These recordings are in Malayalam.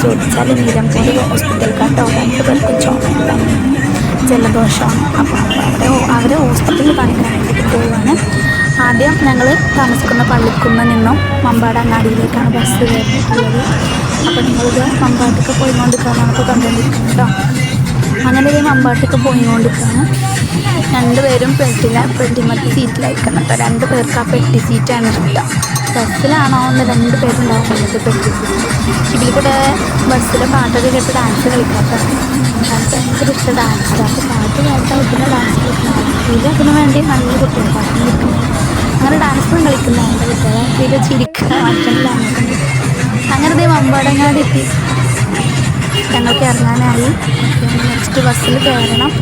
ചോദിച്ചാൽ നിലമ്പൂർ ഹോസ്പിറ്റലിൽ രണ്ട് പേർക്ക് ചുമ ജലദോഷമാണ്. അപ്പോൾ അവരെ ഹോസ്പിറ്റലിൽ കാണിക്കാൻ വേണ്ടിയിട്ട് പോവുകയാണ്. ആദ്യം ഞങ്ങൾ താമസിക്കുന്ന പള്ളിക്കുന്ന് നിന്നും മമ്പാട് അങ്ങാടിയിലേക്കാണ് ബസ് കയറിയിട്ടുള്ളത്. അപ്പോൾ നിങ്ങളിത് മമ്പാട്ടൊക്കെ പോയിക്കൊണ്ടിരിക്കുകയാണ് ഇപ്പോൾ കണ്ടുകൊണ്ടിരിക്കുന്നത് കേട്ടോ. അങ്ങനെ ഒരു മമ്പാട്ടൊക്കെ പോയിക്കൊണ്ടിരിക്കുകയാണ്. രണ്ടുപേരും പെട്ടിമത്തെ സീറ്റിലായിരിക്കണം കേട്ടോ. 2 പേർക്ക് ആ പെട്ടി സീറ്റാണ് ഇഷ്ടം. ബസ്സിലാണോ എന്ന് 2 പേരുണ്ടാവുന്നത് പെട്ടി സീറ്റ്. ഇതിൽ കൂടെ ബസ്സിലെ പാട്ടൊക്കെ കേട്ട് ഡാൻസ് കളിക്കാത്ത ഭയങ്കര ഇഷ്ടം ഡാൻസ്. അപ്പോൾ പാട്ട് കേട്ടാൽ പിന്നെ ഡാൻസ് കളിക്കണം. ഇതിൽ അതിന് വേണ്ടി നല്ല കുട്ടികൾ പാട്ട് നിൽക്കുന്നത് അങ്ങനെ ഡാൻസും കളിക്കുന്നുണ്ട് കുട്ടികളെ. ഇതിൽ ചിരിക്കുക മറ്റുള്ള ഡാൻസ്. അങ്ങനെ ഇതേ മമ്പാടങ്ങാടി എത്തി. ഞങ്ങൾക്ക് ഇറങ്ങാനായി. നെക്സ്റ്റ് ബസ്സിൽ കയറണം.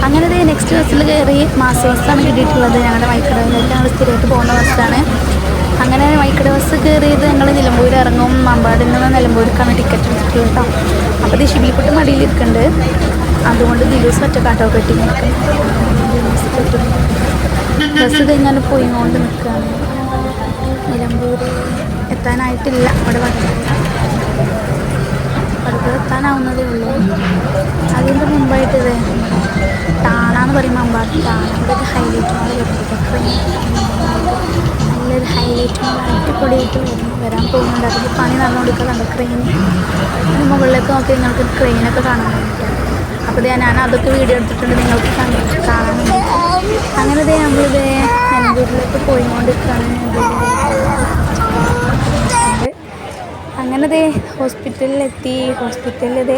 അങ്ങനെ നെക്സ്റ്റ് ബസ്സിൽ കയറി ബസ്സാണ് കിട്ടിയിട്ടുള്ളത്. ഞങ്ങളുടെ വൈക്കടവിലേക്ക് ഞങ്ങൾ സ്ഥിരമായിട്ട് പോകുന്ന ബസ്സാണ്. അങ്ങനെ വൈക്കട ബസ് കയറിയത് ഞങ്ങൾ നിലമ്പൂർ ഇറങ്ങും. മമ്പാടിൽ നിന്ന് നിലമ്പൂർക്കാണ് ടിക്കറ്റ് എടുത്തിട്ടുള്ളത് കേട്ടോ. അപ്പോൾ ഇത് ശിബിലിക്കുട്ടി മടിയിലിരിക്കുന്നുണ്ട്. അതുകൊണ്ട് ദിലൂസ് ഒറ്റക്കാട്ടോ കെട്ടി നിൽക്കുന്നത്. ബസ് കഴിഞ്ഞാൽ പോയിക്കൊണ്ട് നിൽക്കുകയാണ്. നിലമ്പൂർ എത്താനായിട്ടില്ല. അവിടെ അടുത്ത് എത്താനാവുന്നതേ ഉള്ളൂ. അതിൻ്റെ മുമ്പായിട്ട് ടാണാന്ന് പറയും. മമ്പാട്ട് ടാണ ഇവിടെ ഹൈലൈറ്റ് മോൾ നല്ലൊരു ഹൈലൈറ്റ് മോൾ അടിപൊളിയായിട്ട് വരാൻ പോകുന്നുണ്ട്. അതിൽ പണി നടന്നുകൊടുക്കുന്നുണ്ട്. ക്രെയിന് മുകളിലേക്ക് നോക്കി നിങ്ങൾക്ക് ക്രെയിനൊക്കെ കാണാൻ വേണ്ടിയിട്ട്. അപ്പോൾ ഞാൻ അതൊക്കെ വീഡിയോ എടുത്തിട്ടുണ്ട് നിങ്ങൾക്ക് കാണാൻ വേണ്ടി. അങ്ങനെ നമ്മളിത് നിലമ്പൂരിലേക്ക് പോയിക്കൊണ്ടിരിക്കുകയാണ്. അങ്ങനെ ഹോസ്പിറ്റലിലെത്തി. ഹോസ്പിറ്റലിൽ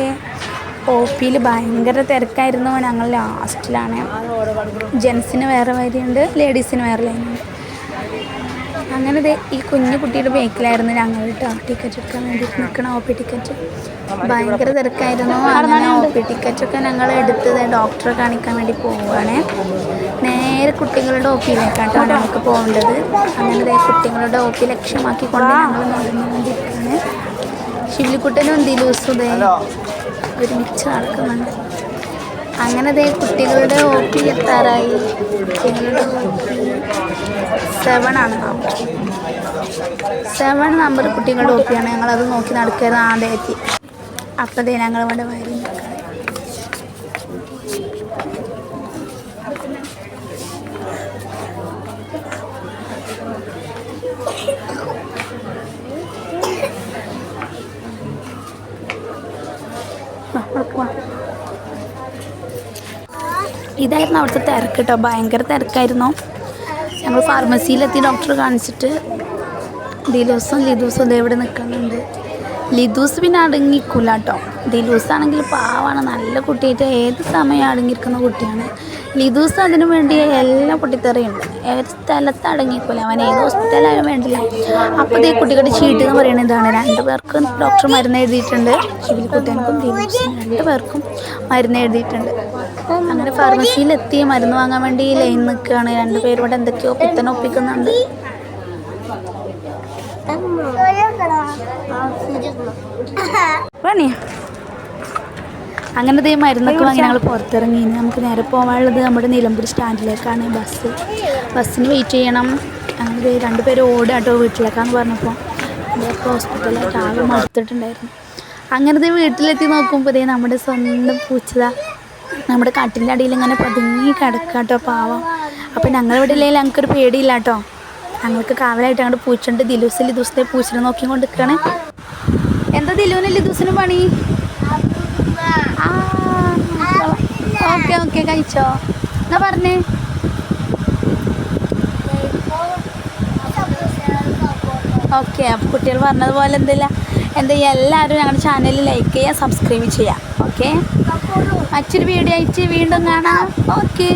OPയിൽ ഭയങ്കര തിരക്കായിരുന്നു. ഞങ്ങൾ ലാസ്റ്റിലാണ്. ജെൻസിന് വേറെ വരിയുണ്ട്, ലേഡീസിന് വേറെ ലൈനുണ്ട്. അങ്ങനെ ഈ കുഞ്ഞു കുട്ടിയുടെ ബേക്കിലായിരുന്നു ഞങ്ങൾ കേട്ടോ ടിക്കറ്റ് എടുക്കാൻ വേണ്ടിയിട്ട് നിൽക്കണം. OP ടിക്കറ്റ് ഭയങ്കര തിരക്കായിരുന്നു. അങ്ങനെ OP ടിക്കറ്റൊക്കെ ഞങ്ങൾ എടുത്തത് ഡോക്ടറെ കാണിക്കാൻ വേണ്ടി പോവുകയാണ്. നേരെ കുട്ടികളുടെ OPയിലേക്കാട്ടോ ഞങ്ങൾക്ക് പോകേണ്ടത്. അങ്ങനെ കുട്ടികളുടെ OP ലക്ഷ്യമാക്കിക്കൊണ്ട് ഞങ്ങൾ നടന്നുകൊണ്ടിരിക്കുകയാണ്. ശിവലിക്കുട്ടനും ദിലൂസും ഒരുമിച്ച് നടക്കുന്നുണ്ട്. അങ്ങനെ കുട്ടികളുടെ OP എത്താറായി. കുട്ടികളുടെ OP 7 ആണ് നമ്പർ. 7 നമ്പർ കുട്ടികളുടെ OPയാണ്. ഞങ്ങളത് നോക്കി നടക്കരുത്. ആദ്യം എത്തി. അപ്പോൾ ഞങ്ങൾ ഇവിടെ വരി നിൽക്കണം. ഇതായിരുന്നു അവിടുത്തെ തിരക്ക് കേട്ടോ. ഭയങ്കര തിരക്കായിരുന്നു. ഞങ്ങൾ ഫാർമസിയിലെത്തി ഡോക്ടറെ കാണിച്ചിട്ട് ദിലൂസും ലിദൂസും ഇവിടെ നിൽക്കുന്നുണ്ട്. ലിദൂസ് പിന്നെ അടങ്ങിക്കൂല കേട്ടോ. ദിലൂസാണെങ്കിൽ പാവാണ്, നല്ല കുട്ടിയായിട്ട് ഏത് സമയം അടങ്ങിയിരിക്കുന്ന കുട്ടിയാണ്. ലിദൂസ് അതിനു വേണ്ടി എല്ലാ പൊട്ടിത്തെറിയുണ്ട്. ഏത് സ്ഥലത്ത് അടങ്ങിക്കൂല. അവൻ ഏത് ഹോസ്പിറ്റലായാലും വേണ്ടില്ല. അപ്പോൾ ഈ കുട്ടികളുടെ ചീട്ട് എന്ന് പറയുന്നത് ഇതാണ്. 2 പേർക്കും ഡോക്ടർ മരുന്ന് എഴുതിയിട്ടുണ്ട്. ശിവലിക്കുട്ടനും ദിലൂസിനും 2 പേർക്കും മരുന്ന് എഴുതിയിട്ടുണ്ട്. അങ്ങനെ ഫാർമസിയിലെത്തി മരുന്ന് വാങ്ങാൻ വേണ്ടി ലൈൻ നിൽക്കുകയാണ്. 2 പേരും ഇവിടെ എന്തൊക്കെയോ പിത്തനെ ഒപ്പിക്കുന്നുണ്ട്. അങ്ങനെ മരുന്നൊക്കെ വാങ്ങി ഞങ്ങൾ പുറത്തിറങ്ങി. നമുക്ക് നേരെ പോകാനുള്ളത് നമ്മുടെ നിലമ്പൂർ സ്റ്റാൻഡിലേക്കാണ്. ബസ്സിന് വെയിറ്റ് ചെയ്യണം. അങ്ങനെ 2 പേര് ഓടാട്ടോ വീട്ടിലേക്കാന്ന് പറഞ്ഞപ്പോൾ നമ്മളൊക്കെ ഹോസ്പിറ്റലിലേക്ക് ആകെ മടുത്തിട്ടുണ്ടായിരുന്നു. അങ്ങനത്തെ വീട്ടിലെത്തി നോക്കുമ്പോൾ നമ്മുടെ സ്വന്തം പൂച്ചത നമ്മുടെ കാട്ടിൻ്റെ അടിയിൽ ഇങ്ങനെ പതുങ്ങി കിടക്കാട്ടോ പാവം. അപ്പോൾ ഞങ്ങളിവിടെ ഇല്ലെങ്കിൽ ഞങ്ങൾക്കൊരു പേടിയില്ല കേട്ടോ. ഞങ്ങൾക്ക് കാവലായിട്ട് അങ്ങോട്ട് പൂച്ചുണ്ട്. ദിലൂസിനെ പൂച്ചിനെ നോക്കിക്കൊണ്ട് നിൽക്കുകയാണ്. എന്താ ദിലുവിനും ലിദൂസിനും പണി? ഓക്കെ കഴിച്ചോ എന്നാ പറഞ്ഞേ. ഓക്കെ, അപ്പോൾ കുട്ടികൾ പറഞ്ഞതുപോലെ എന്താ എല്ലാവരും ഞങ്ങളുടെ ചാനൽ ലൈക്ക് ചെയ്യുക, സബ്സ്ക്രൈബ് ചെയ്യുക. ഓക്കെ, മറ്റൊരു വീഡിയോ ആയിട്ട് വീണ്ടും കാണാം. ഓക്കെ.